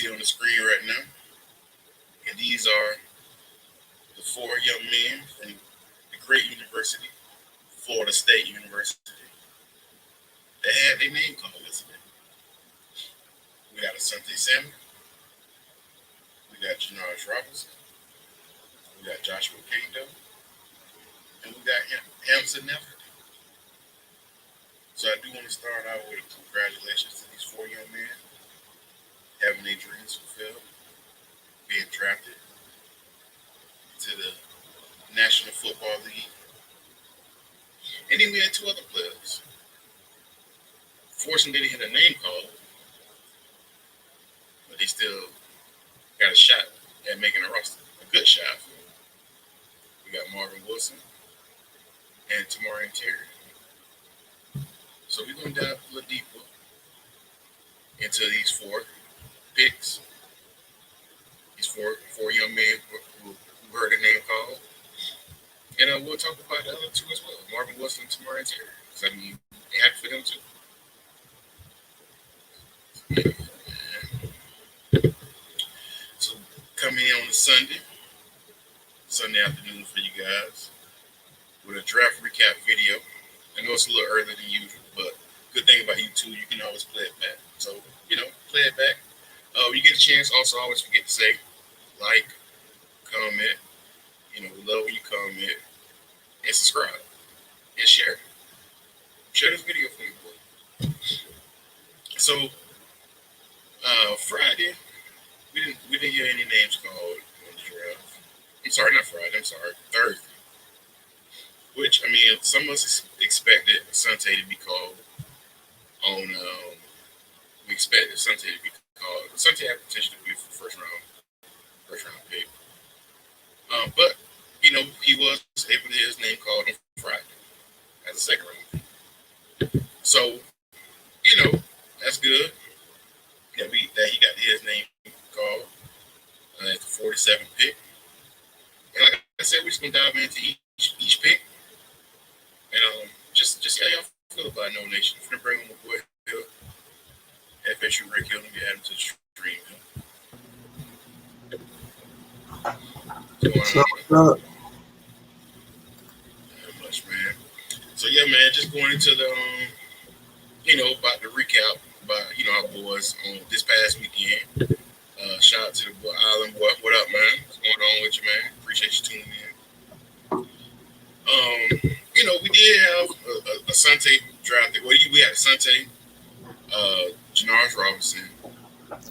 see on the screen right now. And these are the four young men from the great university, Florida State University, that had their name called yesterday. We got Asante Samuel, we got Janoris Robinson, we got Joshua Kando, and we got Hamza Never. So I do want to start out with congratulations to these four young men having their dreams fulfilled, being drafted to the National Football League. And then we had two other players. Fortunately, they didn't hit a name call, but they still got a shot at making a roster. A good shot. We got Marvin Wilson and Tamarian Terry. So we're going to dive a little deeper into these four picks, these four young men who heard the name called. And we'll talk about the other two as well, Marvin Wilson and Tamarian Terry. Because, I mean, it happened for them too. So coming in on a Sunday afternoon for you guys with a draft recap video. I know it's a little earlier than usual, but good thing about YouTube, you can always play it back. So, play it back. When you get a chance, also always forget to say like, comment. We love when you comment and subscribe and share. Share this video for me, boy. So, Friday, we didn't hear any names called on the draft. I'm sorry, not Friday. I'm sorry, Thursday. Which, I mean, some of us expected Asante to be called on. We expected Asante to be called. Asante had potential to be for first round pick. But he was able to get his name called on Friday as a second round pick. So, that's good. That he got his name called at the 47th pick. And like I said, we're just gonna dive into each pick. And just how y'all feel about No Nation. If you're gonna bring on my boy Hill, FSU Rick Hill, let me add him to the stream. Not much, man. So yeah, man, just going into the about the recap about our boys on this past weekend. Shout out to the boy Island Boy. What up, man? What's going on with you, man? Appreciate you tuning in. We did have Asante drafted. Well, we had Asante, Janoris Robinson,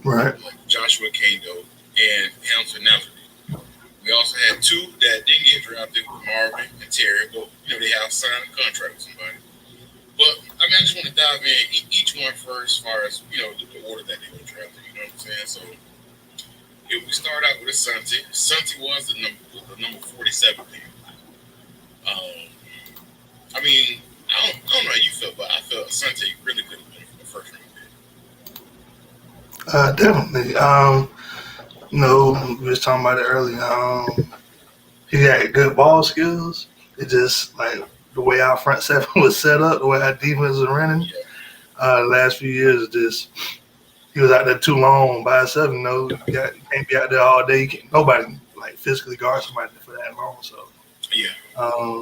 right? Joshua Kando, and Hamza Never. We also had two that didn't get drafted, Marvin and Terry, but they have signed a contract with somebody. But I mean, I just want to dive in each one first, as far as the order that they were drafted. You know what I'm saying? So if we start out with Asante, Asante was the number 47 pick. I mean, I don't know how you feel, but I felt Asante really could have been the first round pick. Definitely. We was talking about it earlier. He got good ball skills. It just like the way our front seven was set up, the way our defense was running. Yeah. The last few years, he was out there too long by himself. You can't be out there all day. Nobody like physically guard somebody for that long. So yeah.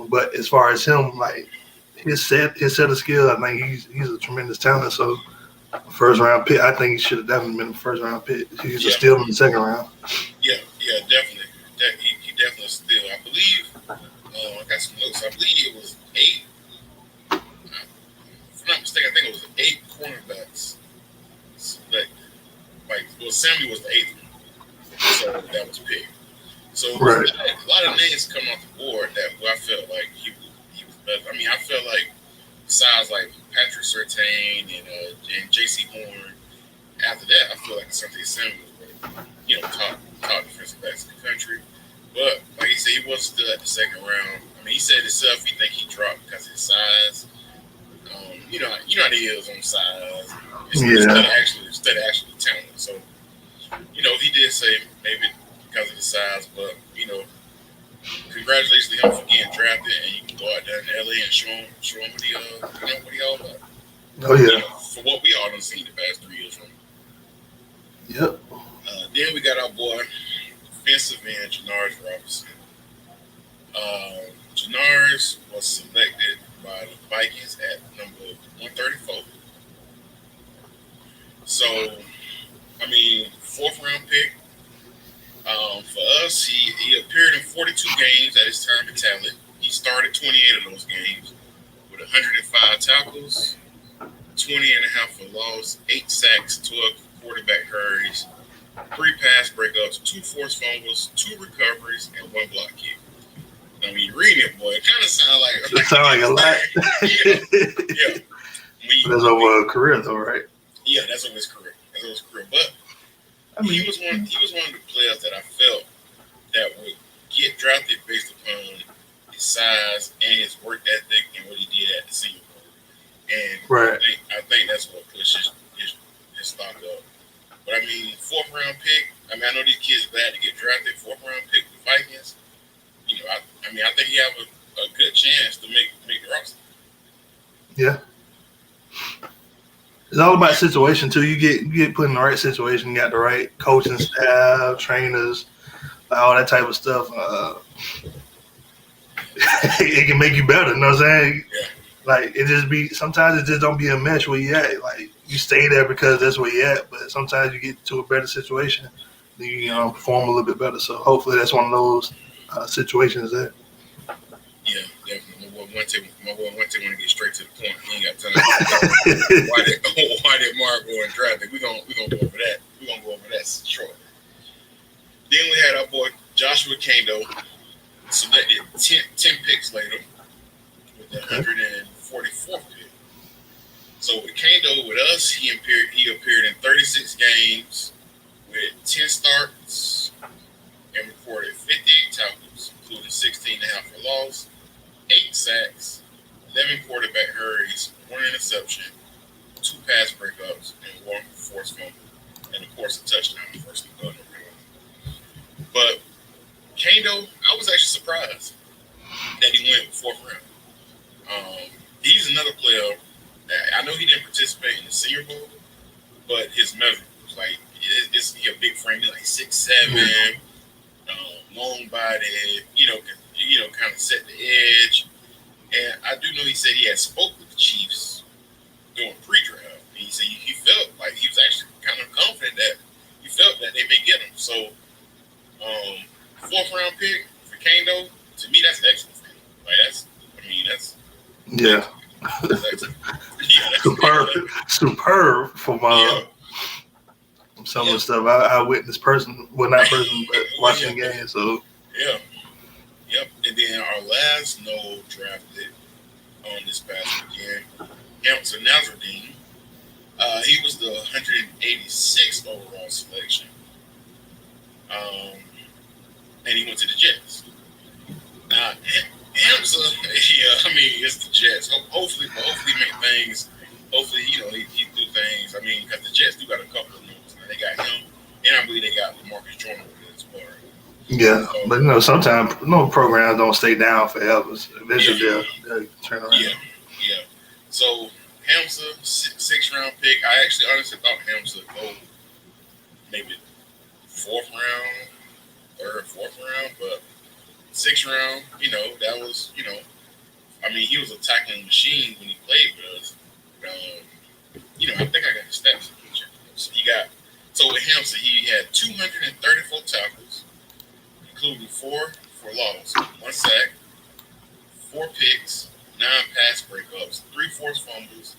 But as far as him, like his set of skills, I think he's a tremendous talent. So first round pick, I think he should have definitely been a first round pick. He's a steal in the second round. Yeah, definitely. He definitely a steal. I believe. I got some notes. I believe it was 8. If I'm not mistaken, I think it was 8 cornerbacks selected. Samuel was the 8th one, so that was picked. So right. A lot of names come off the board that I felt like he was better. I mean, I felt like besides like Patrick Surtain and J.C. Horn, after that, I feel like Asante Samuel was top defensive backs in the country. But like he said, he wasn't still at the second round. I mean, he said himself he think he dropped because of his size. You know how he is on size. Instead of actually talent. So, he did say maybe because of the size, but congratulations to him for getting drafted, and you can go out there in LA and show him what he all about. Oh yeah. For what we all done seen the past 3 years from him. Yep. Then we got our boy, defensive end, Jannard Robinson. Jannard was selected by the Vikings at number 134. So, I mean, fourth round pick. For us, he appeared in 42 games at his time in talent. He started 28 of those games with 105 tackles, 20 and a half for loss, 8 sacks, 12 quarterback hurries, 3 pass breakups, 2 forced fumbles, 2 recoveries, and 1 block kick. I mean, reading it, boy, it kind of sounds like It sounds like a lot. Yeah. That's over a career, though, right? Yeah, that's over his career. But I mean, he was one of the players that I felt that would get drafted based upon his size and his work ethic and what he did at the Senior Bowl. And right. I think that's what pushed his stock up. But I mean, fourth round pick. I mean, I know these kids are glad to get drafted. Fourth round pick with the Vikings. You know, I think he have a good chance to make the roster. Yeah. It's all about situation too. You get put in the right situation. You got the right coaching staff, trainers, all that type of stuff. It can make you better. You know what I'm saying? Yeah. Like sometimes it just don't be a mesh where you at. Like you stay there because that's where you at. But sometimes you get to a better situation, then you perform a little bit better. So hopefully that's one of those situations there. Yeah, definitely. My boy went to want to get straight to the point. He ain't got time. Why did Mark go and draft it? We're gonna go over that. We're gonna go over that shortly. Then we had our boy Joshua Kando, selected 10 picks later with the 144th pick. So with Kando, with us, he appeared in 36 games with 10 starts and recorded 58 tackles, including 16 and a half for loss, 8 sacks, 11 quarterback hurries, 1 interception, 2 pass breakups, and 1 forced fumble, and of course a touchdown in the first round. But Kando, I was actually surprised that he went fourth round. He's another player that I know he didn't participate in the Senior Bowl, but his measurables, like, is he a big frame? He's like 6'7", long body, kind of set the edge. And I do know he said he had spoke with the Chiefs during pre-draft. And he said he felt like he was actually kind of confident that he felt that they may get him. So, fourth round pick for Kando, to me, that's excellent for him. Like that's yeah. Superb for some of the stuff I witnessed not person, but watching the game. So yep. And then our last Noles drafted on this past weekend, Hamza Nazardine. He was the 186th overall selection. And he went to the Jets. Now, Hamza, it's the Jets. Hopefully make things. Hopefully, he do things. I mean, because the Jets do got a couple of moves. They got him, and I believe they got Marcus Jordan with it as well. Yeah, so, but sometimes programs don't stay down forever. Eventually, they'll turn around. Yeah. So Hamza, 6th round pick. I actually honestly thought Hamza would go maybe 4th round, 3rd, 4th round, but 6th round, that was, he was a tackling machine when he played with us. I think I got the stats. So with Hamza, he had 234 tackles, including 4 for loss, 1 sack, 4 picks, 9 pass breakups, 3 forced fumbles,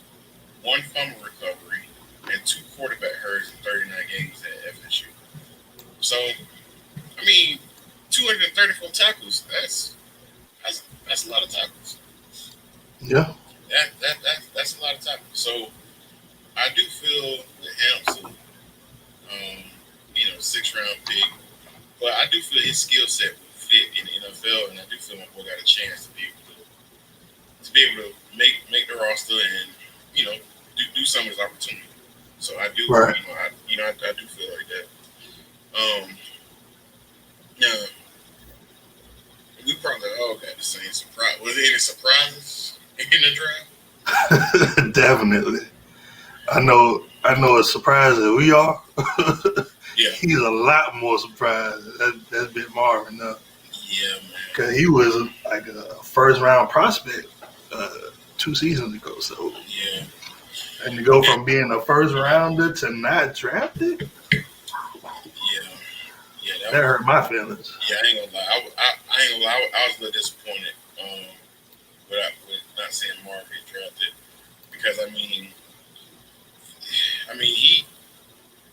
1 fumble recovery, and 2 quarterback hurries in 39 games at FSU. So, 234 tackles. That's a lot of tackles. Yeah. That's a lot of tackles. So, I do feel that Hamza, 6th round pick, but I do feel his skill set would fit in the NFL, and I do feel my boy got a chance to be able to make the roster and do some of his opportunity. So I do, right. I do feel like that. Now we probably all got the same surprise. Was there any surprises in the draft? Definitely. I know I know as surprised as we are, Yeah, he's a lot more surprised. That's been Marvin now. yeah, man. Because he was like a first round prospect 2 seasons ago. So, Yeah, and to go and, from being a first rounder to not drafted, yeah, yeah. That that was. hurt my feelings. Yeah, I ain't gonna lie. I ain't gonna lie. I was a little disappointed with not seeing Mark get drafted because he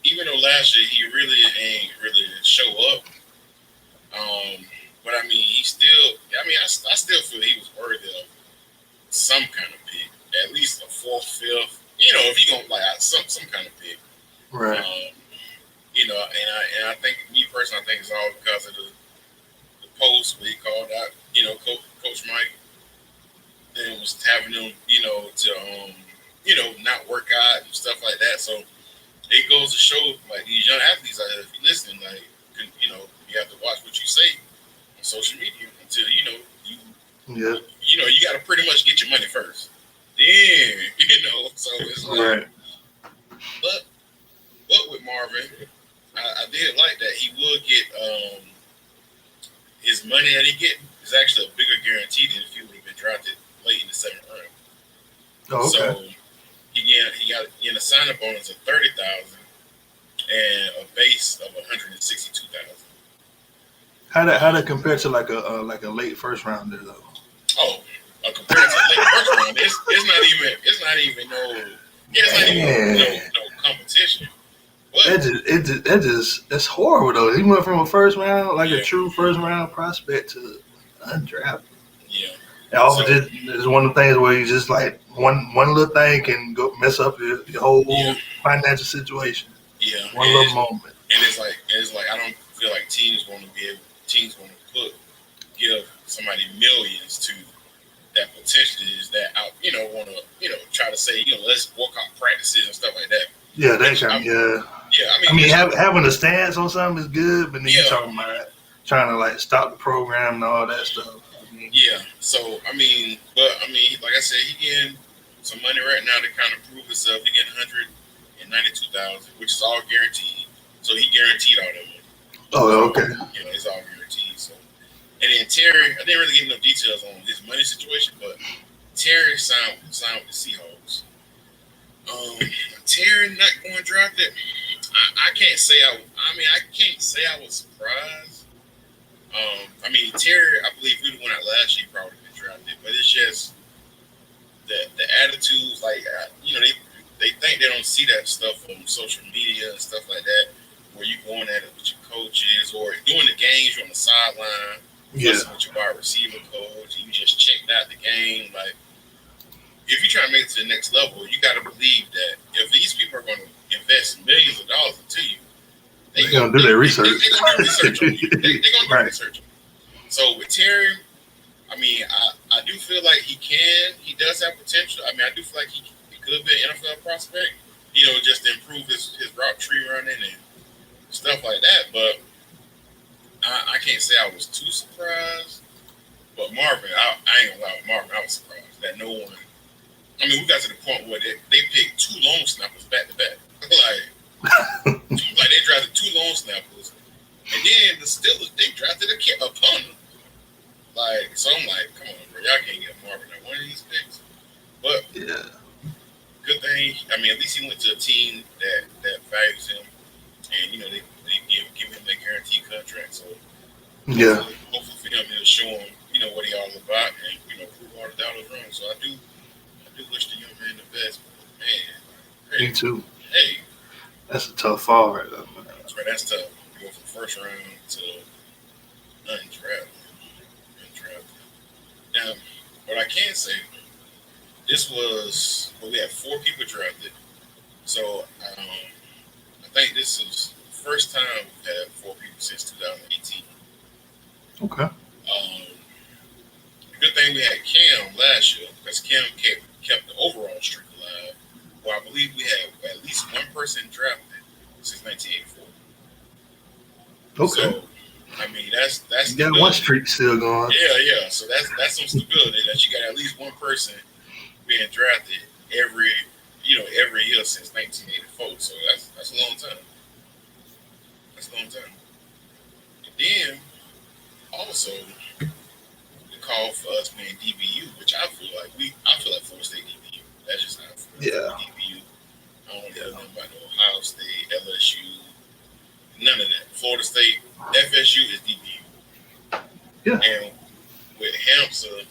even though last year he really ain't really show up. But I mean he still. I still feel he was worthy of some kind of pick, at least a fourth, fifth. You know, if you gonna like some kind of pick. Right. You know, and I think me personally, I think it's all because of the post where he called out, you know, Coach Mike, and was having them, you know, to not work out and stuff like that. So it goes to show, like these young athletes out there, if you listen, like you have to watch what you say on social media until Yeah. you got to pretty much get your money first. Then so it's like, Right. but with Marvin, I did like that he would get his money that he get is actually a bigger guarantee than if he would have been drafted late in the 7th round. Oh, okay. So he got a signing bonus of $30,000 and a base of $162,000. How that compare to like a late first rounder though? Oh, compared to the late first round, it's not even no competition. But That's horrible though. He went from a first round, like Yeah. a true first round prospect, to undrafted. yeah, And also, it's one of the things where you just like one little thing can go mess up your whole financial situation. yeah. One little moment. And it's like I don't feel like teams want to give somebody millions to that potentially is that out, want to, try to say, let's work out practices and stuff like that. Yeah, that kind of, yeah. Yeah, having a stance on something is good, but then Yeah. you're talking about trying to like stop the program and all that stuff. Yeah. So like I said, he getting some money right now to kind of prove himself. He getting $192,000, which is all guaranteed. So he guaranteed all that money. Oh, okay. It's all guaranteed. So, and then Terry, I didn't really get no details on his money situation, but Terry signed with the Seahawks. Terry not going drafted. I can't say I was surprised. Terry, I believe if we'd have went out last year, he probably been drafted. But it's just the attitudes, like they think they don't see that stuff on social media and stuff like that, where you going at it with your coaches or doing the games, you're on the sideline, with your wide receiver coach, and you just checked out the game. Like, if you're trying to make it to the next level, you got to believe that if these people are going to invest millions of dollars into you, they're going to do their research. They're going to do research on you. They're going to do Right. research on you. So with Terry, I do feel like he does have potential. I do feel like he could be an NFL prospect, just to improve his route tree running and stuff like that. But I can't say I was too surprised. But Marvin, I ain't gonna lie with Marvin, I was surprised that no one. We got to the point where they picked 2 long snappers back to back. like they drafted 2 long snappers, and then the Steelers they drafted a punter. Like, so I'm like, come on, bro, y'all can't get Marvin at one of these picks. But good thing, at least he went to a team that values him, and they give him that guaranteed contract. So hopefully for him, it'll show him what he all about, and prove all the doubters wrong. So I do wish the young man the best. But, man, Me too. Hey, that's a tough fall right there, man. That's tough. You go from first round to undrafted. Now, what I can say, we had 4 people drafted. So I think this is the first time we've had 4 people since 2018. Okay. The good thing we had Cam last year, because Cam kept the overall streak alive. Well, I believe we had at least one person drafted since 1984. Okay. So, that's you got one streak still going. Yeah. So that's some stability that you got at least one person being drafted every every year since 1984. So that's a long time. That's a long time. And then also the call for us being DBU, which I feel like Florida State DBU. That's just how I feel. Yeah. DBU. I don't know nothing about no Ohio State, LSU, none of that. Florida State, FSU is DBU. Yeah. And with Hamza,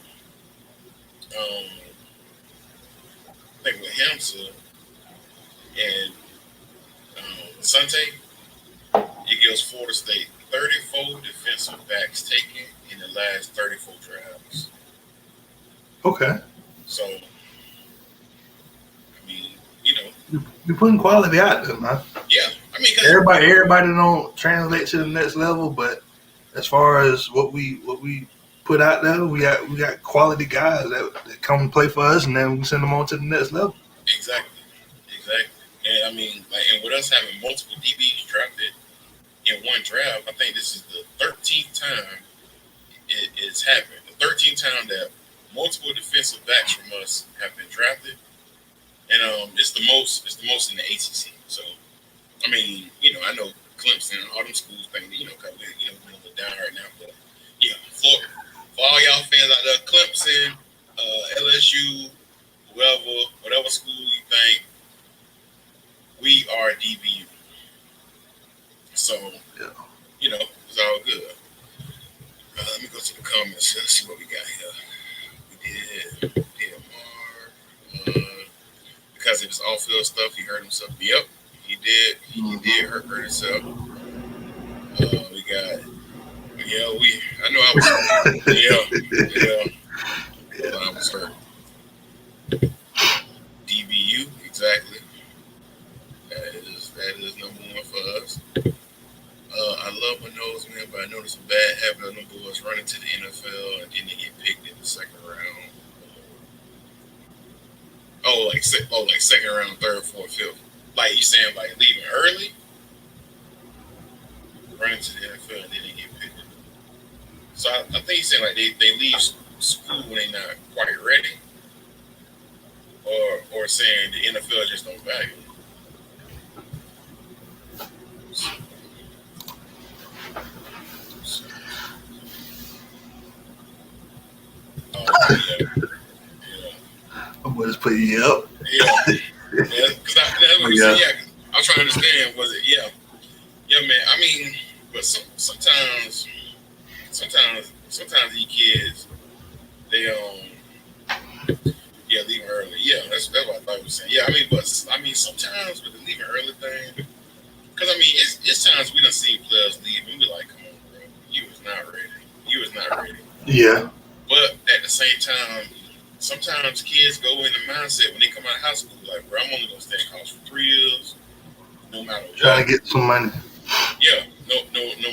I think with Hamza and Sante, it gives Florida State 34 defensive backs taken in the last 34 drafts. Okay. So, I mean, You're putting quality out there, man. Yeah. I mean, everybody don't translate to the next level, but as far as what we put out there, we got quality guys that come and play for us, and then we send them on to the next level. Exactly. And I mean, and with us having multiple DBs drafted in one draft, I think this is the 13th time it's happened. The 13th time that multiple defensive backs from us have been drafted, and it's the most in the ACC. So, I mean, I know Clemson and all them schools think, because we're a little down right now, but yeah, for all y'all fans out there, Clemson, LSU, whatever school you think, we are DBU. So, it's all good. Let me go to the comments. Let's see what we got here. We did Mark. Because of his off-field stuff, he hurt himself. Yep, he did. He did hurt himself. We got. I know I was hurt. I was hurt. DBU, exactly. That is number one for us. I love my nose, man, but I noticed a bad habit of them boys running to the NFL and then they get picked in the second round. Like second round, third, fourth, fifth. Like you saying, like leaving early, running to the NFL and then they get picked. So I think he's saying like they leave school when they're not quite ready, or saying the NFL just don't value them. I'm going to put you up. Because I'm trying to understand. Was it? Yeah, man. I mean, but sometimes these kids they leaving early. Yeah, that's what I thought you were saying. Yeah, I mean, sometimes with the leaving early thing, because I mean, it's times we done seen players leave and we be like, come on, bro, you was not ready. Yeah. But at the same time, sometimes kids go in the mindset when they come out of high school, like, bro, I'm only gonna stay in college for 3 years, no matter what. Trying to get some money. Yeah, no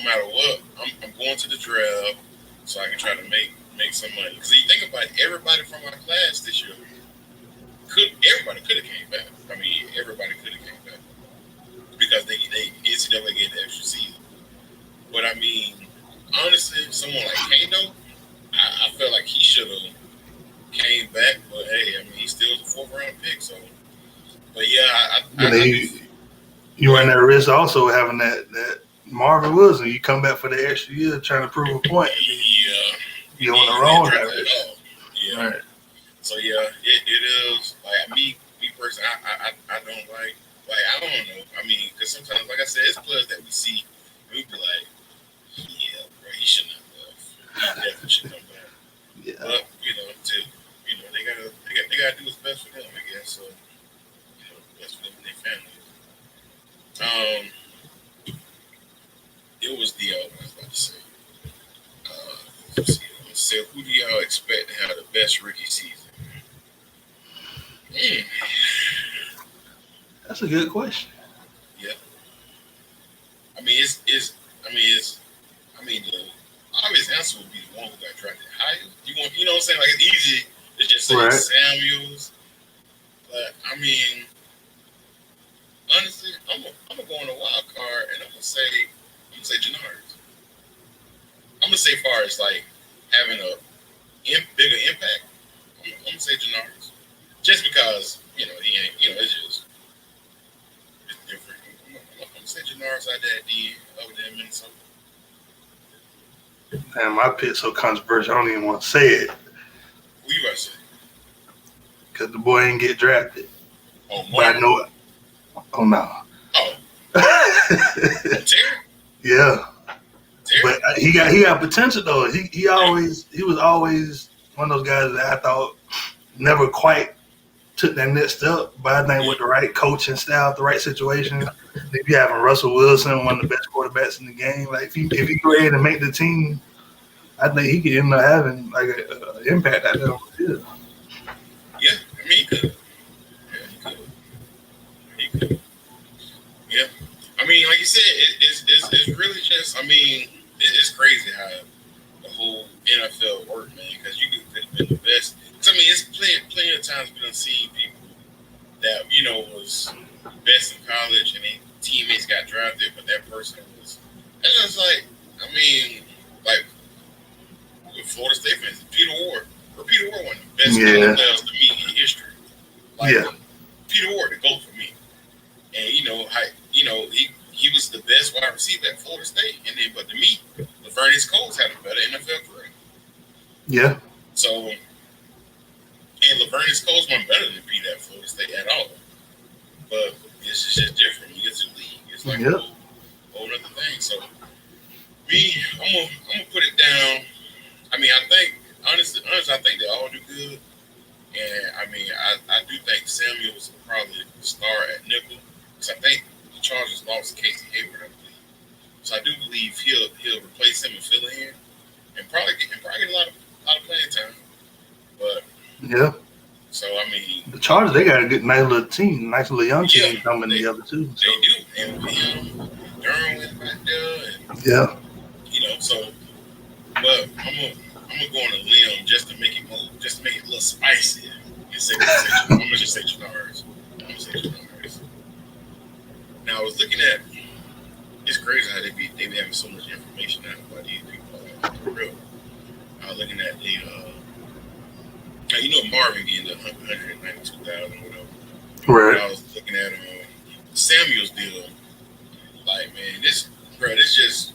matter what, I'm going to the draft so I can try to make some money. Because you think about it, everybody from our class this year, everybody could have came back. I mean, everybody could have came back because they NCAA gave the extra season. But I mean, honestly, someone like Kano, I felt like he should have came back, but hey, I mean, he still was a 4th round pick. So, but yeah, you run that risk also having that Marvin Wilson. You come back for the extra year trying to prove a point. Yeah, you're on the wrong direction. Yeah, right. So yeah, it is like me personally. I don't like I don't know. I mean, because sometimes, like I said, it's players that we see and we be like, yeah, bro, he shouldn't have left. He definitely should come back. Yeah. But they gotta do what's best for them, I guess. So best for them and their families. It was the I was about to say. Let's see. Who do y'all expect to have the best rookie season? That's a good question. Yeah. I mean, the obvious answer would be the one who got drafted higher. You know what I'm saying? Like, it's easy to just say Samuels. But I mean, honestly, I'm gonna go on a wild card and I'm gonna say Jannard. I'm gonna say far as like having a bigger impact. I'm gonna say Jannard. Just because he ain't, it's Janoris out there did over there in Minnesota. And my pick's so controversial, I don't even want to say it Who you about to say? because the boy ain't get drafted. Oh, But I Marvin? know it. Oh, no. Oh, Terry? Yeah. Terry? But he got potential, though. He was always one of those guys that I thought never quite took that next step. But I think with the right coaching staff, the right situation, if you having Russell Wilson, one of the best quarterbacks in the game, like if he go ahead and make the team, I think he could end up having like an impact out there on the field. Yeah, I mean, he could. Yeah, he could. Yeah. I mean, like you said, it's really just, I mean, it's crazy how the whole NFL worked, man, because you could have been the best. Because, I mean, it's plenty of times we don't see people that, was best in college and their teammates got drafted, but that person was, and it's like, I mean, like, with Florida State fans, Peter Ward, one of the best college players to me in history. Like, Peter Ward, the GOAT for me. And, he was the best wide receiver at Florida State. And then, but to me, Laverne Coles had a better NFL career. Yeah. So, and Laverne Coles wasn't better than Pete at Florida State at all. But it's just different. You get to the league. It's like a whole other thing. So, me, I'm gonna put it down. I mean, I think, honestly, I think they all do good. And, I mean, I do think Samuels will probably start at nickel. Because I think the Chargers lost Casey Hayward, I believe. So I do believe he'll replace him and fill in. And probably get a lot of playing time. But, so, I mean. The Chargers, they got a good, nice little team. Nice little young team coming together, too. So. They do. And Durham went back there. And, so, but I'm gonna go on a limb just to make it move, just to make it a little spicy. I'm gonna just say Janoris. Now I was looking at. It's crazy how they be having so much information now about these people. For real. I was looking at the. Now Marvin getting the 192,000 or whatever. Right. And I was looking at Samuel's deal. Like, man, this just.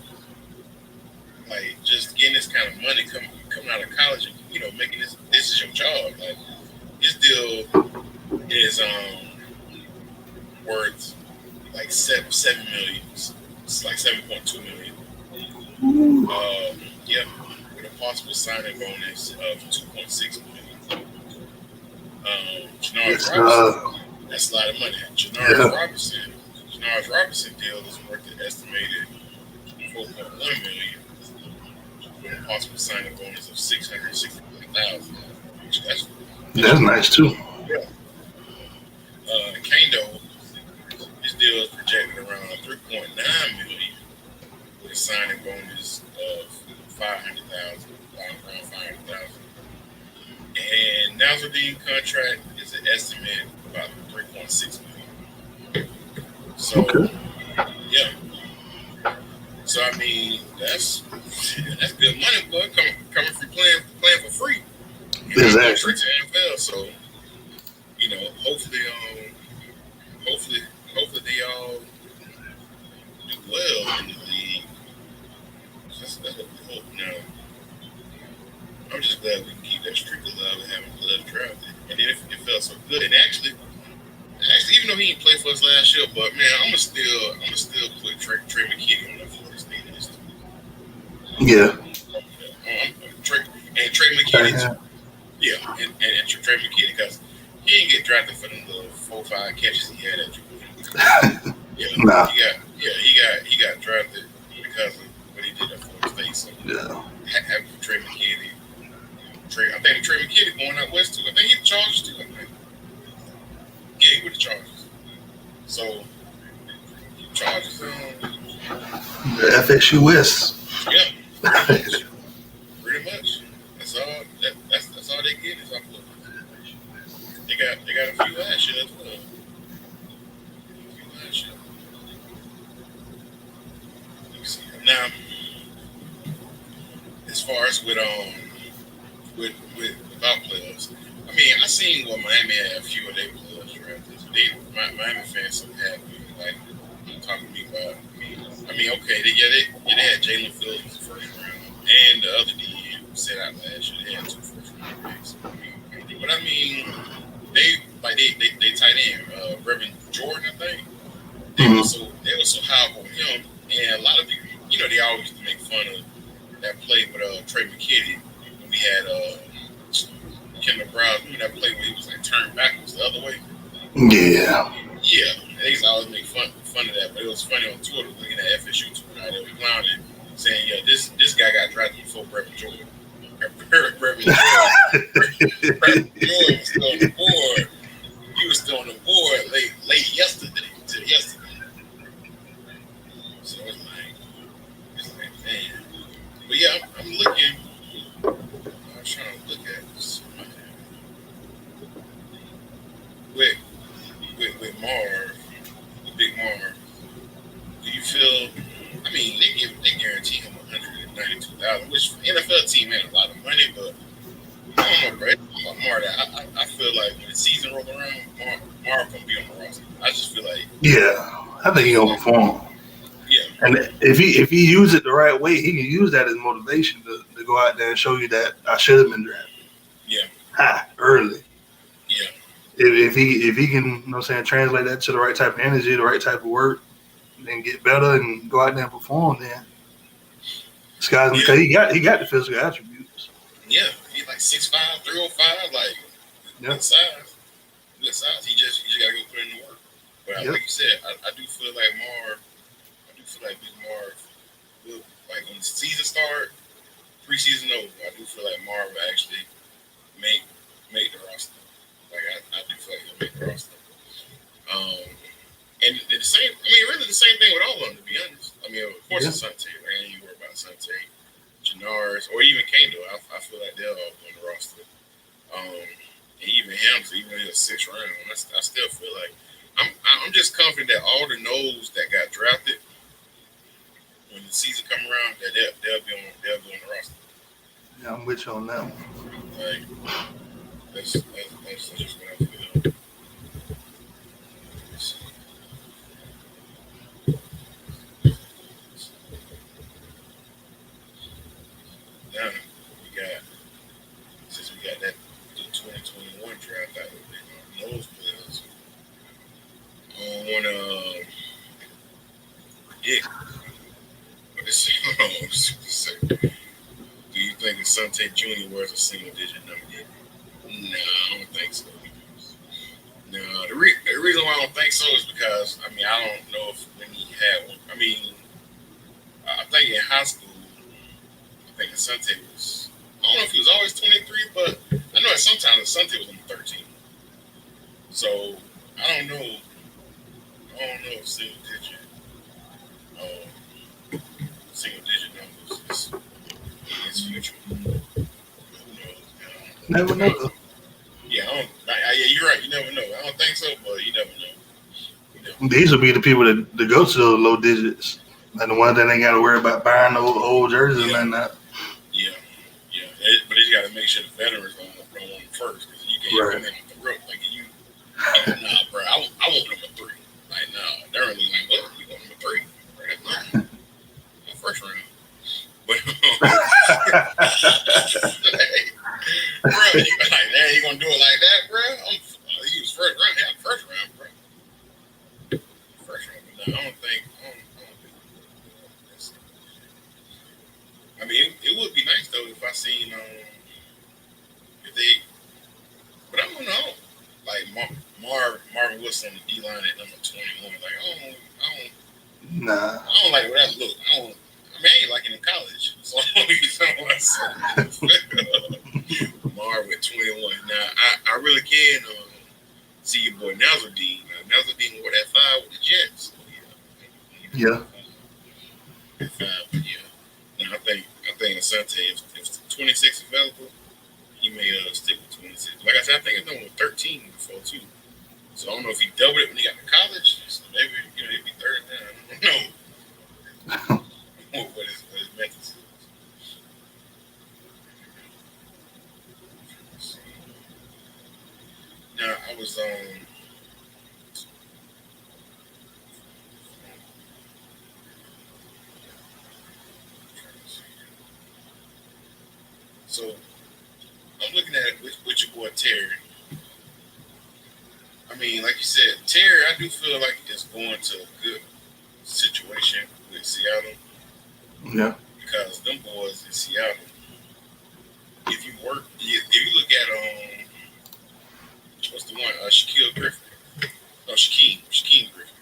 Like, just getting this kind of money coming out of college and, making this is your job. Like, this deal is worth like $7 million. It's like $7.2 million. With a possible signing bonus of $2.6 million. Janoris Robinson, that's a lot of money. Janoris Robinson deal is worth an estimated $4.1 million. With a possible signing bonus of $660,000. That's nice too. Yeah. Kando, his deal is projected around $3.9 million with a signing bonus of $500,000, around $500,000. And Nazardine contract is an estimate about $3.6 million. So, So I mean, that's good money, bud. Coming from playing for free. Exactly. Straight to NFL. So, hopefully they all do well in the league. That's what we hope. Now, I'm just glad we can keep that streak alive and having blood drafted. And then it felt so good. And actually, even though he didn't play for us last year, but man, I'm gonna still put Trey McKinney on that Florida State list. Yeah. Trey McKinney. Yeah, and Trey McKinney, because he didn't get drafted for the little 4-5 catches he had at Georgia. Nah. He got drafted because of what he did at Florida State. So having Trey McKinney. I think Trey McKinney going out west too. I think he the Chargers too. I think. Yeah, he with the Chargers. So Chargers. The FSU West. Yeah. Pretty much. That's all. That's all they get is off of. They got a few last year as well. Now, as far as with without players, I mean, I seen what Miami had a few of their players drafted. Miami fans so happy, like talking to me about I mean, okay, they had Jalen Phillips the first round, and the other D set out last year. They had 2 first round picks. I mean, okay, but I mean, they tight end, Reverend Jordan, I think. They were so high on him, and a lot of people, they always used to make fun of that play with Trey McKitty when we had Kendall Brown doing that play where he was like turned backwards the other way. Yeah. Yeah, they used to always make fun of that, but it was funny on Twitter looking at FSU Twitter how they were clowning, saying, "Yeah, this guy got drafted before Reverend Jordan. Reverend Jordan was still on the board. He was still on the board late yesterday to yesterday. So it's like, man. But yeah, I'm looking. I'm trying to look at this with Marv, with Big Marv. Do you feel? I mean, they guarantee him 192,000, which for NFL team ain't a lot of money, but I don't know, bro. Marv, I feel like when the season rolls around, Marv gonna be on the roster. I just feel like, Yeah. I think he gonna perform. yeah, And if he use it the right way, he can use that as motivation to go out there and show you that I should have been drafted. yeah, Early. yeah. If he can, you know what I'm saying, translate that to the right type of energy, the right type of work, and get better and go out there and perform, then because he got the physical attributes. Yeah, he's like 6'5", 305, like good size. Good size. He just gotta go put in the work. But like you said, I do feel like Big Marv will, like when the season start, preseason over, I do feel like Marv will actually make the roster. Like I do feel like he'll make the roster. And the same, I mean, really the same thing with all of them, to be honest. I mean, of course, Asante, I ain't worried about Asante, Jannars, or even Kendo. I feel like they'll all be on the roster. And even Hamza, even though he was 6th round, I still feel like I'm just confident that all the Noles that got drafted when the season come around, that they'll be on the roster. Yeah, I'm with you on that one. Like that's just what I feel. Now since we got that the 2021 draft out of those players, I don't want to predict. But do you think Asante Jr. wears a single digit number yet? No, I don't think so. No, the reason why I don't think so is because I don't know if when he had one. I think in high school, I think Asante was. I don't know if he was always 23, but I know that sometimes Asante was number 13. So I don't know. I don't know if single digit numbers is future. Never know. Yeah, you're right. You never know. I don't think so, but you never know. These will be the people that go to those low digits, like the ones that ain't got to worry about buying those old jerseys and that. Yeah. But they got to make sure the veterans don't want them first, because you can't come in off the rope like you. Nah, bro. I want number 3. Like, nah, they're really like, what? You want number 3? Right? First round. But bro, you like, man, you gonna do it like that, bro? He was first round, bro. First round, but no, I don't think. I mean, it would be nice though if I seen if they, but I don't know, like Marvin Wilson on the D line at number 21. Like I don't like where that look. I ain't like it in college. So Marv with 21. Now I really can see your boy Nazardine. Nazardine wore that 5 with the Jets. Yeah. 5, yeah. Now I think Asante, if 26 available, he may stick with 26. Like I said, I think it's done with 13 before too. So I don't know if he doubled it when he got to college. So maybe he'd be 3rd down. I don't know. What his method is. Now I was So I'm looking at it with your boy Terry. I mean, like you said, Terry, I do feel like it's going to a good situation with Seattle Yeah. because them boys in Seattle, if you look at what's the one, Shaquille Griffin, no Shaquem Griffin,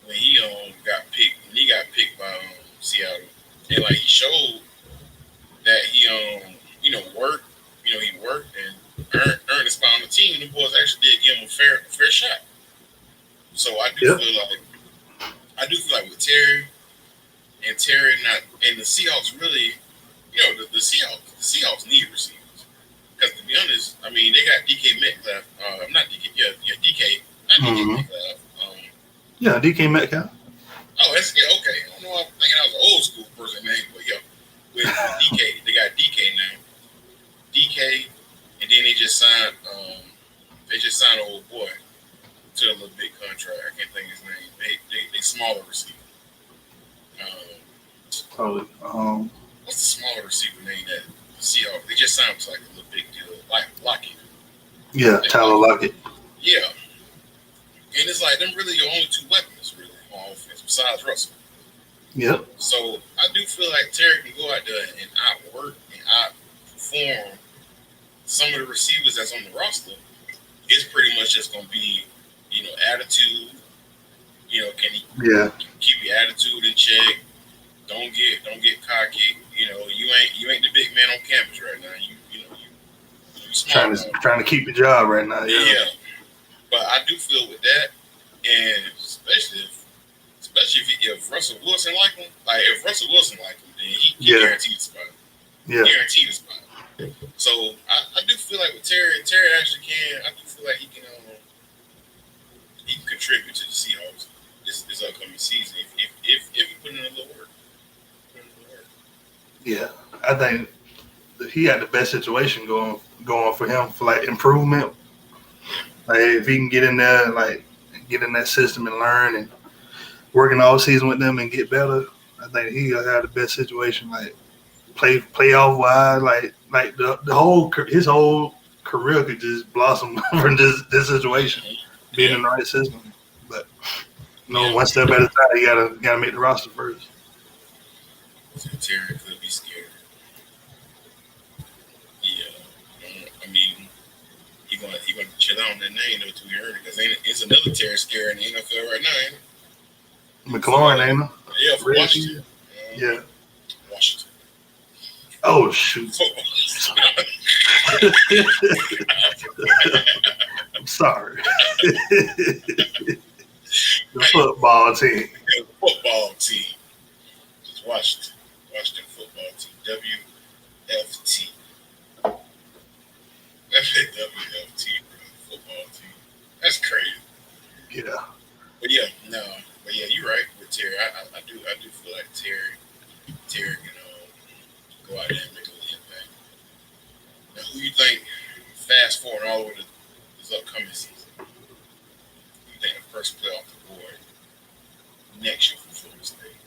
when he got picked by Seattle, and like he showed that he worked, he worked and earned a spot on the team. The boys actually did give him a fair shot. So Yeah. I do feel like with Terry not and the Seahawks really, the Seahawks need receivers. Because to be honest, I mean they got DK Metcalf, not DK, yeah DK, not DK Mm-hmm. Metcalf. Yeah, DK Metcalf. Oh, that's yeah, okay. I don't know. I'm thinking I was an old school person name, but yeah, with DK, they got DK now. DK, and then they just signed an old boy to a little big contract. I can't think of his name. They smaller receiver. Um, Probably. what's the smaller receiver name that the Seahawks? They just signed to like a little big deal, like Lockett. Yeah, Tyler Lockett. Yeah, and it's like them really your only two weapons really on offense besides Russell. Yep. So I do feel like Terry can go out there and outwork and outperform some of the receivers that's on the roster. It's pretty much just gonna be, attitude. Can he keep your attitude in check? Don't get cocky. You ain't the big man on campus right now. You smart. Trying to keep the job right now. Yeah. Yeah. But I do feel with that, and especially if Russell Wilson like him, then he guaranteed the spot. Yeah. Guaranteed the spot. So I do feel like with Terry actually can. I do feel like he can contribute to the Seahawks this upcoming season if he put in a little work. Yeah, I think he had the best situation going for him for like improvement. Like if he can get in there, like get in that system and learn and working all season with them and get better, I think he'll have the best situation. Like playoff wise, like his whole career could just blossom from this situation, being in the right system. But one step at a time, you gotta make the roster first. So Terry could be scared. Yeah, I mean he gonna chill out on that name though till he earn it because it's another Terry scare in the NFL right now, ain't it? McLaurin, ain't it? Yeah, for Washington. Yeah. Washington. Oh shoot! I'm sorry. The football team. The football team. Just Washington football team. WFT. WFT, bro. Football team. That's crazy. Yeah. But yeah, you're right with Terry. I do feel like Terry can go out there and make a little impact. Now, who you think, fast forward all over this upcoming season, who you think the first player off the board next year for Florida State?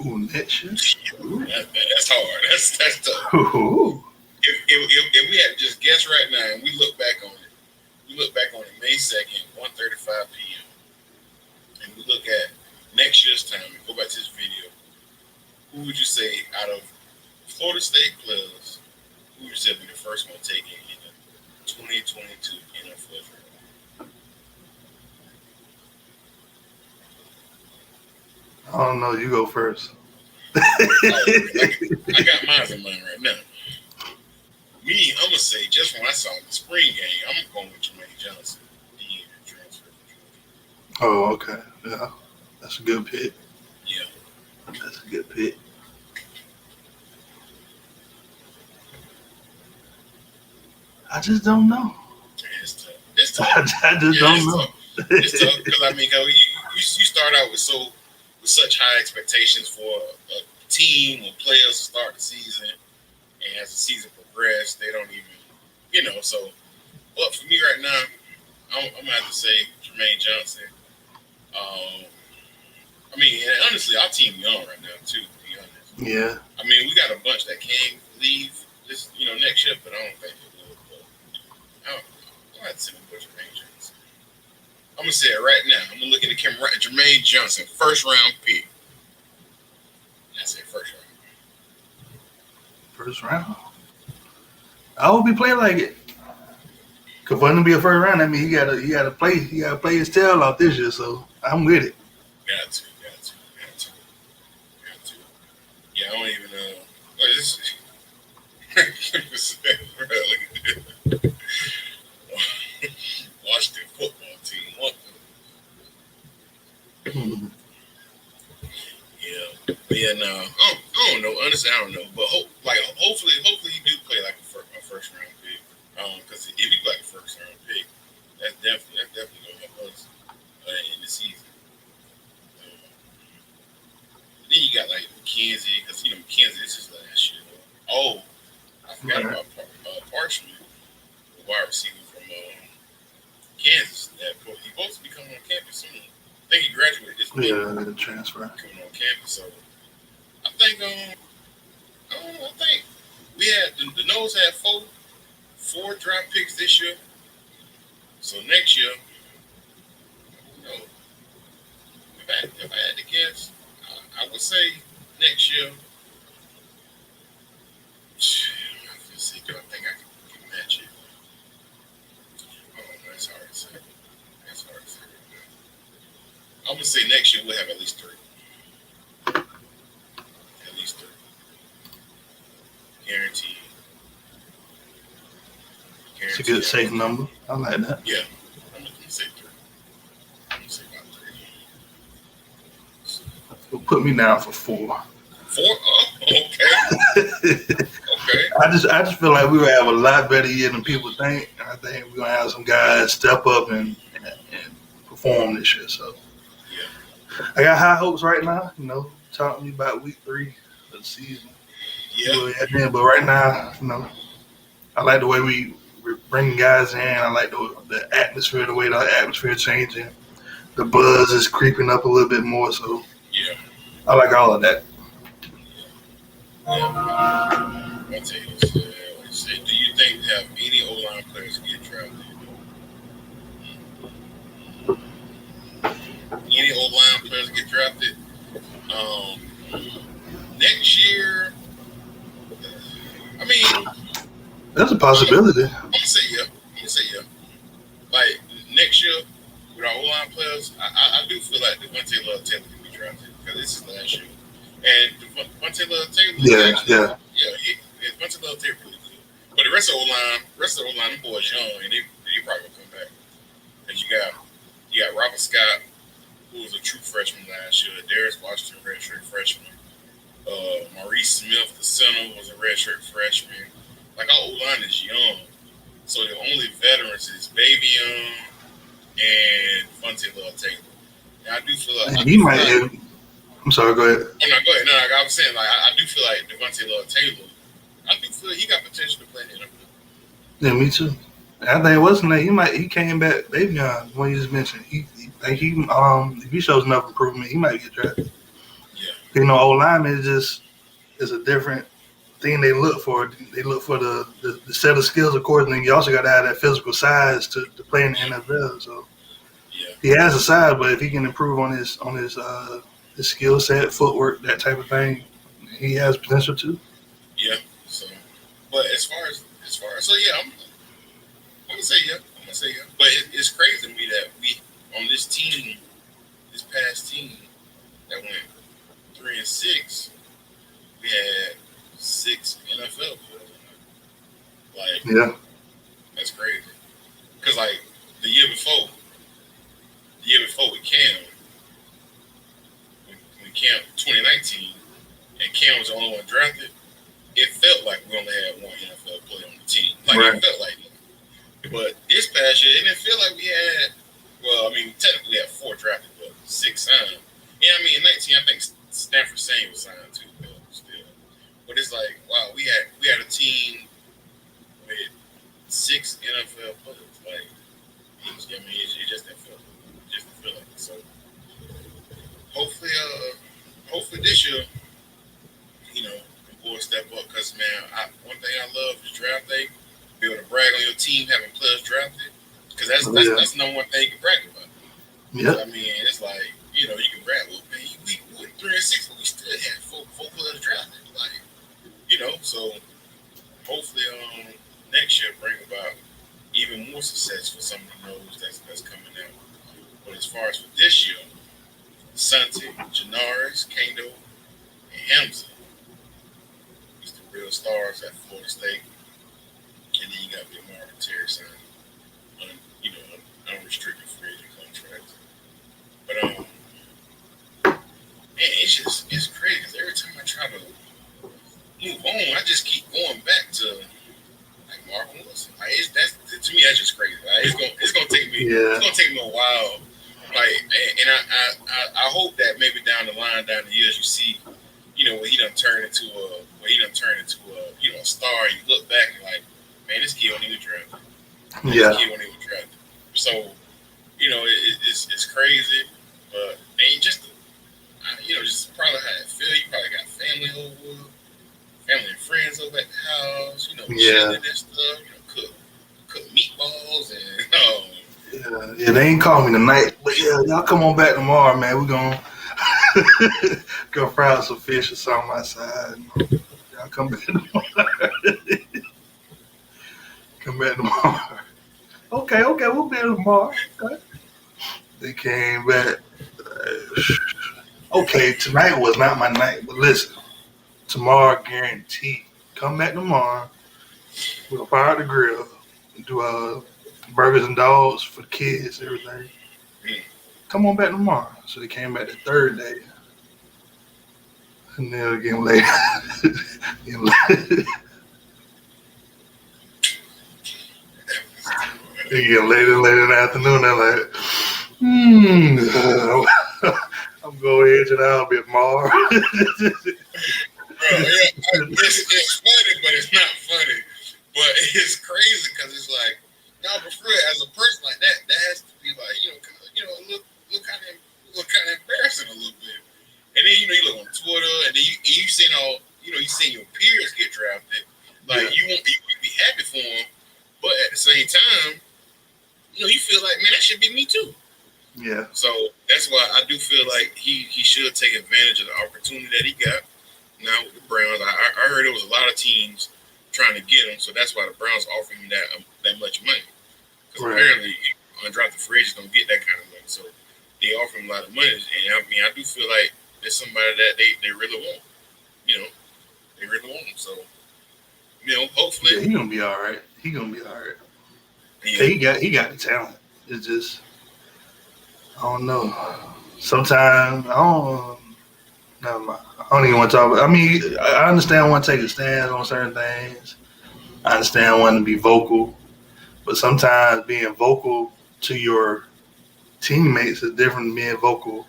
Ooh, next year? That's hard. That's tough. Ooh. If we had to just guess right now and we look back on it May 2nd, 1:35 p.m., and we look at next year's time and go back to this video, who would you say out of Florida State players, who would you say would be the first one taken in the 2022 NFL draft? I don't know. You go first. I got mine in mind right now. Me, I'm going to say, just when I saw the spring game, I'm going with Jermaine Johnson, the transfer from Georgia. Oh, okay. Yeah. That's a good pick. Yeah. That's a good pick. I just don't know. It's tough. I just don't know. It's tough because you start out with such high expectations for a team or players to start the season, and as the season progresses, they don't even, So, but for me right now, I'm gonna have to say Jermaine Johnson. I mean, and honestly, our team young right now too. To be honest. Yeah. I mean, we got a bunch that came leave this, next year, but I don't think they will. But I have to see what Jermaine Johnson. I'm gonna say it right now. I'm gonna look at the camera. Right, Jermaine Johnson, first round pick. I said first round. First round. I would be playing like it. Cause for him to be a first round, I mean, he gotta play his tail off this year. So I'm with it. Got to. Yeah, I don't even know. Like, this. Look at this. Washington football team. What? Mm-hmm. Yeah. No. I don't know. Honestly, I don't know. But hopefully, you do play like a first round pick. Because if you play a first round pick, that's definitely gonna help us in the season. Then you got like McKenzie, because McKenzie, this is last year. Oh, I forgot about Parchment, the wide receiver from Kansas. That he's supposed to be coming on campus soon. I think he graduated this week. Yeah, the transfer coming on campus. So I think we had the Noles had four draft picks this year. So next year, if I had to guess, I would say next year. Let's see, do I think I can match it? Oh, that's hard to say. I'm gonna say next year we'll have at least three. Guaranteed. It's a good safe number. I like that. Yeah, I'm gonna say three. I'm gonna say about three. Put me down for 4. 4? Oh, okay. Okay. I just feel like we will have a lot better year than people think. And I think we're gonna have some guys step up and perform this year. So yeah. I got high hopes right now. Talk to me about week 3 of the season. Yeah. But right now, I like the way we're bringing guys in. I like the atmosphere, the way the atmosphere is changing. The buzz is creeping up a little bit more. So yeah, I like all of that. I'll tell you this. Do you think we have any O-line players get drafted? Any O-line players get drafted? Next year, I mean, that's a possibility. I'm gonna say yeah. Like next year, with our O-line players, I do feel like Devontae Love Taylor can be drafted because this is last year, and Devontae Love Taylor, Devontae Love Taylor really good. But the rest of the O-line, them boys young, and they probably gonna come back. Cause you got Robert Scott, who was a true freshman last year. Darius Washington, redshirt freshman. Maurice Smith, the center, was a redshirt freshman. Like our O-line is young, so the only veterans is Baby Young and Devontae Love Taylor. And I do feel like I'm sorry. Go ahead. Oh no, go ahead. No, like I was saying, like I do feel like Devontae Love Taylor. I do feel he got potential to play in the NFL. Yeah, me too. I think it wasn't that he came back Baby Young when you just mentioned if he shows enough improvement, he might get drafted. Yeah. O-lineman is a different thing they look for. They look for the set of skills, of course, and then you also got to have that physical size to play in the NFL. So he has the size, but if he can improve on his skill set, footwork, that type of thing, he has potential too. Yeah. So, but as far as so yeah, I'm gonna say yeah. But it's crazy to me that we on this past team that went 3-6, we had 6 NFL players. Like, yeah, that's crazy. Cause like the year before with Cam, when Cam 2019, and Cam was the only one drafted, it felt like we only had one NFL player on the team. Like right. It felt like that. But this past year, it didn't feel like we had. Well, I mean, technically we had 4 drafted, but 6 signed. Yeah, I mean, in 19, I think Stanford Saint was signed too, still. But it's like, wow, we had a team with 6 NFL players. Like, it just didn't feel like it. So hopefully this year, the boys step up because, man, one thing I love is draft day, be able to brag on your team having players drafted because that's the number one thing you can brag about. Yeah. I mean, it's like, you know, you can brag, well, man, we went 3-6, but we still had four players drafted. Like, you know, so hopefully next year bring about even more success for some of the nodes that's coming out. But as far as for this year, Santi, Janaris, Kendo, and Hamza is the real stars at Florida State. And then you got Lamar and Terry signing unrestricted free agent contracts. But man, it's crazy because every time I try to move on, I just keep going back to like Marvin Wilson. Like that's to me, that's just crazy. Like it's gonna take me a while. Like, and I hope that maybe down the line, down the years, you see, you know, when he done turned into a star. You look back and like, man, this kid wasn't even drafted. This kid wasn't even drafted. So, you know, it's crazy, but just probably how it feel. You probably got family and friends over at the house. You know, chilling and stuff. You know, cook meatballs and Yeah, they ain't call me tonight, but yeah, y'all come on back tomorrow, man. We're gonna go fry some fish or something outside. Y'all come back tomorrow. Come back tomorrow. Okay, we'll be here tomorrow. Okay. They came back. Okay, tonight was not my night, but listen, tomorrow guaranteed. Come back tomorrow. We'll fire the grill. Do burgers and dogs for the kids, everything. Come on back tomorrow. So they came back the third day. And then again later. Again later in the afternoon, I'm like, I'm going to edge it out a bit more. It's funny, but it's not funny. But it's crazy because it's like, y'all prefer as a person like that has to be like, look kind of embarrassing a little bit. And then, you look on Twitter and then you seen you seen your peers get drafted. Like, you won't be happy for them. But at the same time, you feel like, man, that should be me too. Yeah. So that's why I do feel like he should take advantage of the opportunity that he got now with the Browns. I heard there was a lot of teams trying to get him, so that's why the Browns offered him that much money. Because apparently, undrafted free agents don't get that kind of money, so they offer him a lot of money. And I mean, I do feel like there's somebody that they really want. They really want him. So, hopefully, he's gonna be all right. Yeah. He got the talent. It's just, I don't know. Sometimes I don't even want to talk about. I mean, I understand wanting to take a stand on certain things. I understand wanting to be vocal, but sometimes being vocal to your teammates is different than being vocal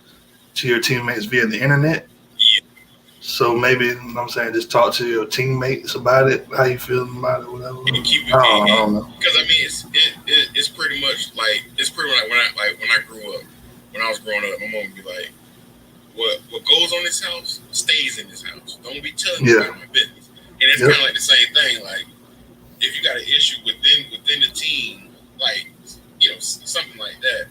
to your teammates via the internet. Yeah. So maybe, I'm saying, just talk to your teammates about it, how you feeling about it, whatever. I don't know. Because I mean, it's pretty much like when I grew up. When I was growing up, my mom would be like, "What goes on this house stays in this house. Don't be telling me about my business." And it's kind of like the same thing. Like, if you got an issue within the team, like something like that,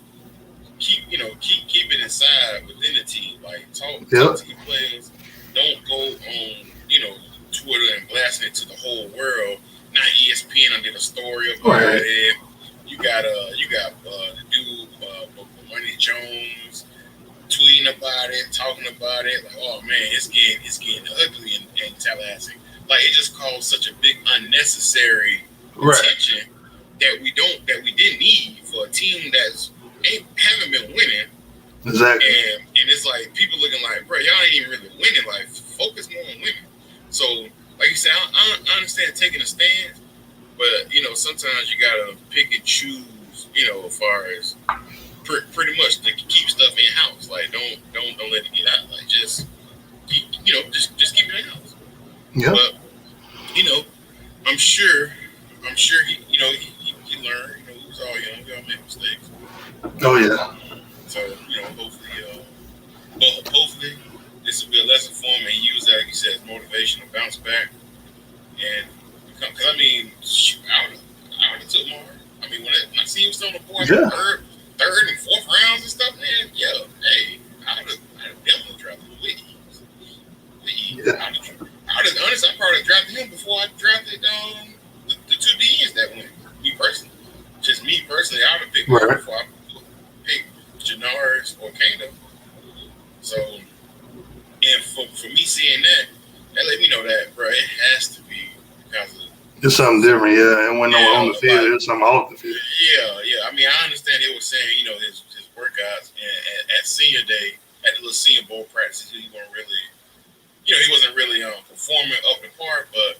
keep it inside within the team. Like, talk to your players. Don't go on Twitter and blasting it to the whole world. Not ESPN. I did a story about it. You got the dude Money Jones tweeting about it, talking about it. Like, oh man, it's getting ugly in Tallahassee. Like, it just caused such a big unnecessary attention that we didn't need for a team haven't been winning. Exactly. And it's like people looking like, bro, y'all ain't even really winning. Like, focus more on winning. So, like you said, I understand taking a stand, but sometimes you gotta pick and choose. As far as pretty much to keep stuff in house. Like, don't let it get out. Like, just keep just keep it in house. Yeah. But I'm sure he learned. We was all young. We all make mistakes. Oh yeah. So hopefully this will be a lesson for him and use that, like you said, as motivation to bounce back And because I mean, shoot, I would have took more. I mean, when I see him still on the board, Yeah. third and fourth rounds and stuff, man. Yeah, hey, I'd have definitely drafted him with ease. With ease. Yeah. I'd have honest. I probably drafted him before I drafted the two DNs that went. Me personally, just me personally, I would have picked him Right. before I picked Janaris or Kano. So, and for me seeing that let me know that, bro, it has to be because of. It's something different, yeah. And when no one on the field, like, it's something off the field. Yeah. I mean, I understand they were saying, his workouts and at senior day, at the little senior bowl practices, he wasn't really performing up to par. But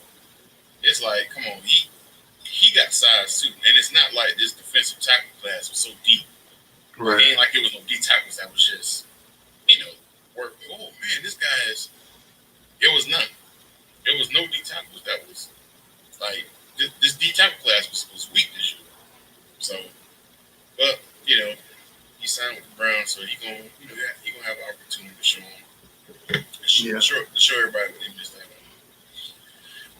it's like, come on, he got size too, and it's not like this defensive tackle class was so deep. Right. It ain't like it was no D tackles that was just, work. Oh man, this guy is. It was none. There was no D tackles that was like this D tackle class was weak this year. So, but he signed with the Browns, so he gonna have an opportunity to show him, to show everybody what he missed out on.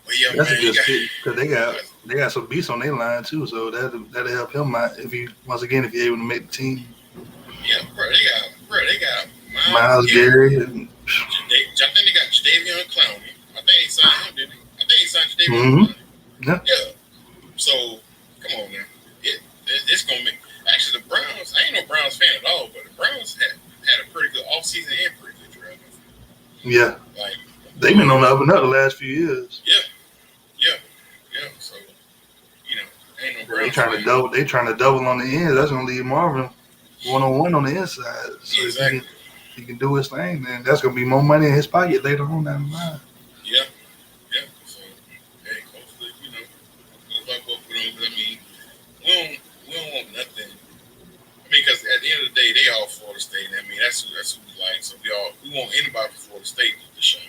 But yeah, that's man, a good fit because they got some beasts on their line too, so that'll help him out if you're able to make the team. Yeah, bro, they got Miles Garrett and I think they got Jadeveon Clowney. I think they signed him, didn't they? I think they signed Jadeveon Clowney. Yeah. So come on, man. It's gonna make. Actually, the Browns. I ain't no Browns fan at all, but the Browns had a pretty good offseason and pretty good draft. Yeah. Like they've been on the up and up the last few years. Yeah. So ain't no Browns. They trying to double on the end. That's gonna leave Marvin 1-on-1 on the inside. So exactly. If he can do his thing, then that's gonna be more money in his pocket later on down the line. Yeah. So hey, hopefully, good luck both of them. But I mean, we don't want nothing. I mean, because at the end of the day, they all Florida State. I mean, that's who we like. So we want anybody from Florida State to shine.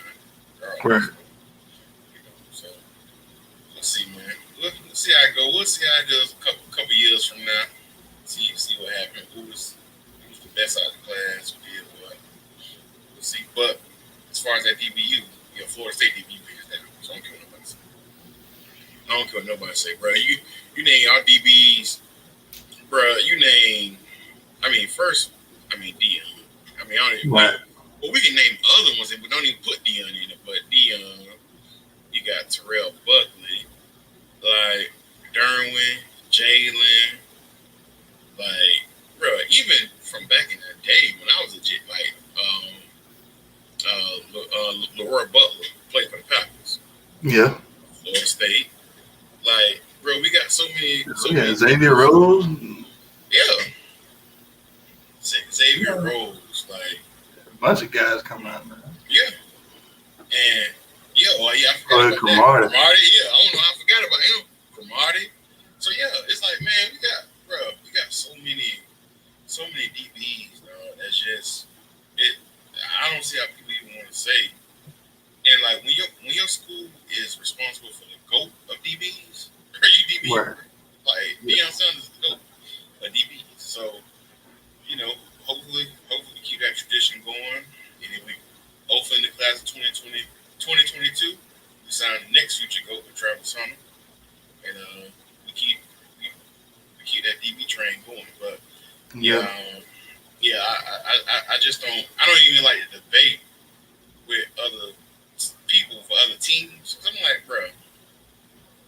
Right. So let's see, man. Let's see how it goes. We'll see how it goes a couple years from now. See what happened. Who's the best out of the class? Who did what? We'll see. But as far as that DBU, Florida State DBU is that. So I don't care what nobody say. I don't care what nobody say, bro. You name our DBs, bro. You name. I mean, Dion. I mean, I don't even. Right. Well, we can name other ones, and we don't even put Dion in it. But Dion, you got Terrell Buckley, like Derwin, Jalen, like, bro. Even from back in the day when I was legit, like, Leroy Butler played for the Packers. Yeah. Florida State, like, bro. We got so many. Xavier Rose. Yeah. Xavier Rose, like a bunch of guys coming out now. Yeah. And I forgot about Cromartie. that. Cromartie, yeah, I forgot about him. Cromartie. So yeah, it's like, man, we got so many DBs, that's just it. I don't see how people even want to say. And like when your school is responsible for the GOAT of DBs, are you DB? Right. Like Deion Sanders is the GOAT of DBs. So, hopefully keep that tradition going. And then hopefully in the class of 2022, we sign the next future GOAT with Travis Hunter. And we keep that DB train going. But I just don't even like to debate with other people for other teams. Cause I'm like, bro,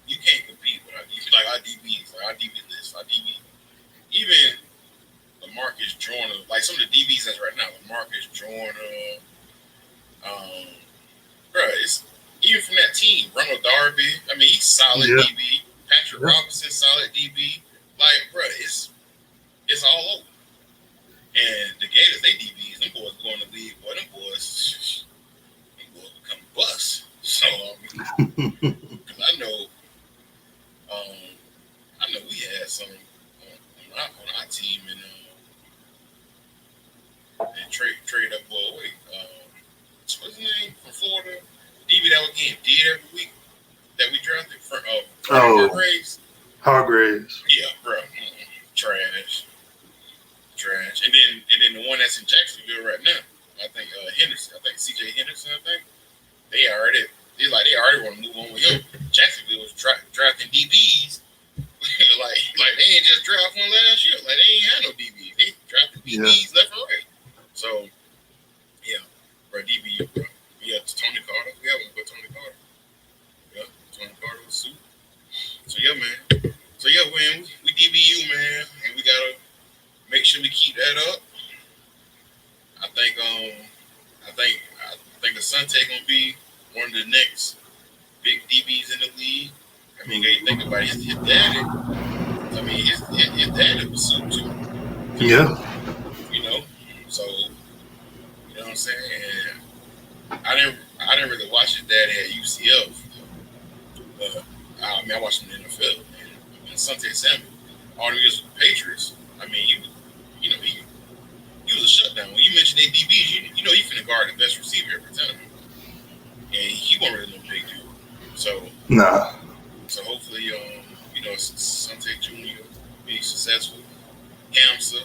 you can't compete with our DB. Like our DBs, like our DB list, our DB. Even LaMarcus Joyner, like some of the DBs that's right now, LaMarcus Joyner, bro, it's even from that team, Ronald Darby. I mean, he's solid DB. Patrick Robinson, solid DB. Like, bro, it's all over. And the Gators, they DBs, them boys go in the league, boy, them boys become bust. So, because I know we had some on our team and trade up boy. What's his name from Florida? DB that was getting dead every week that we drafted for Hargraves. Hargraves. Yeah, bro. Trash. And then the one that's in Jacksonville right now, I think Henderson. I think CJ Henderson. I think they already want to move on with him. Jacksonville was drafting DBs. like they ain't just draft one last year. Like they ain't had no DBs. They drafted DBs left and right. So yeah, bro, DB, bro. Yeah, it's Tony Carter. We haven't put Tony Carter. Yeah, Tony Carter was suit. So yeah, man. So yeah, man, we DBU, man, and we gotta make sure we keep that up. I think Asante gonna be one of the next big DBs in the league. I mean, you think about his daddy. I mean, his daddy was suit too. Yeah. You know, so you know what I'm saying. And I didn't really watch his daddy at UCF, but I mean, I watched him in the NFL. And Asante Samuel, all the years with the Patriots. I mean, he was a shutdown. When you mention they DBs, you know you finna guard the best receiver every time. And he wasn't really no big dude. So nah. So hopefully, Sante Jr. be successful.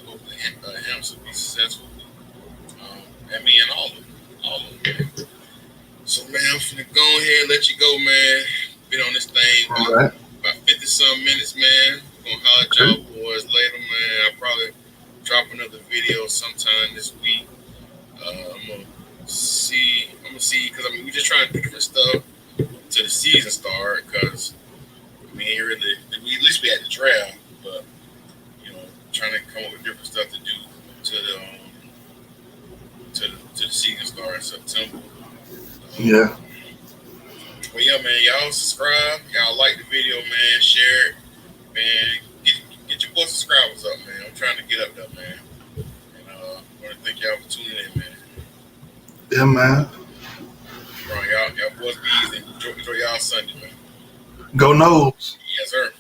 Hopefully Hamza be successful. I mean, all of them. So man, I'm finna go ahead and let you go, man. Been on this thing about 50-some minutes, man. Gonna holler at y'all boys later, man. I'll probably drop another video sometime this week. I'm gonna see, because I mean, we just trying to do different stuff to the season start, because we ain't really, at least we had the draft, but trying to come up with different stuff to do to the season start in September. Yeah. But yeah, man, y'all subscribe, y'all like the video, man, share it, man. Get your boy subscribers up, man. I'm trying to get up there, man. And I want to thank y'all for tuning in, man. Yeah, man. Bro, y'all boys be easy. Enjoy y'all Sunday, man. Go Noles. Yes, sir.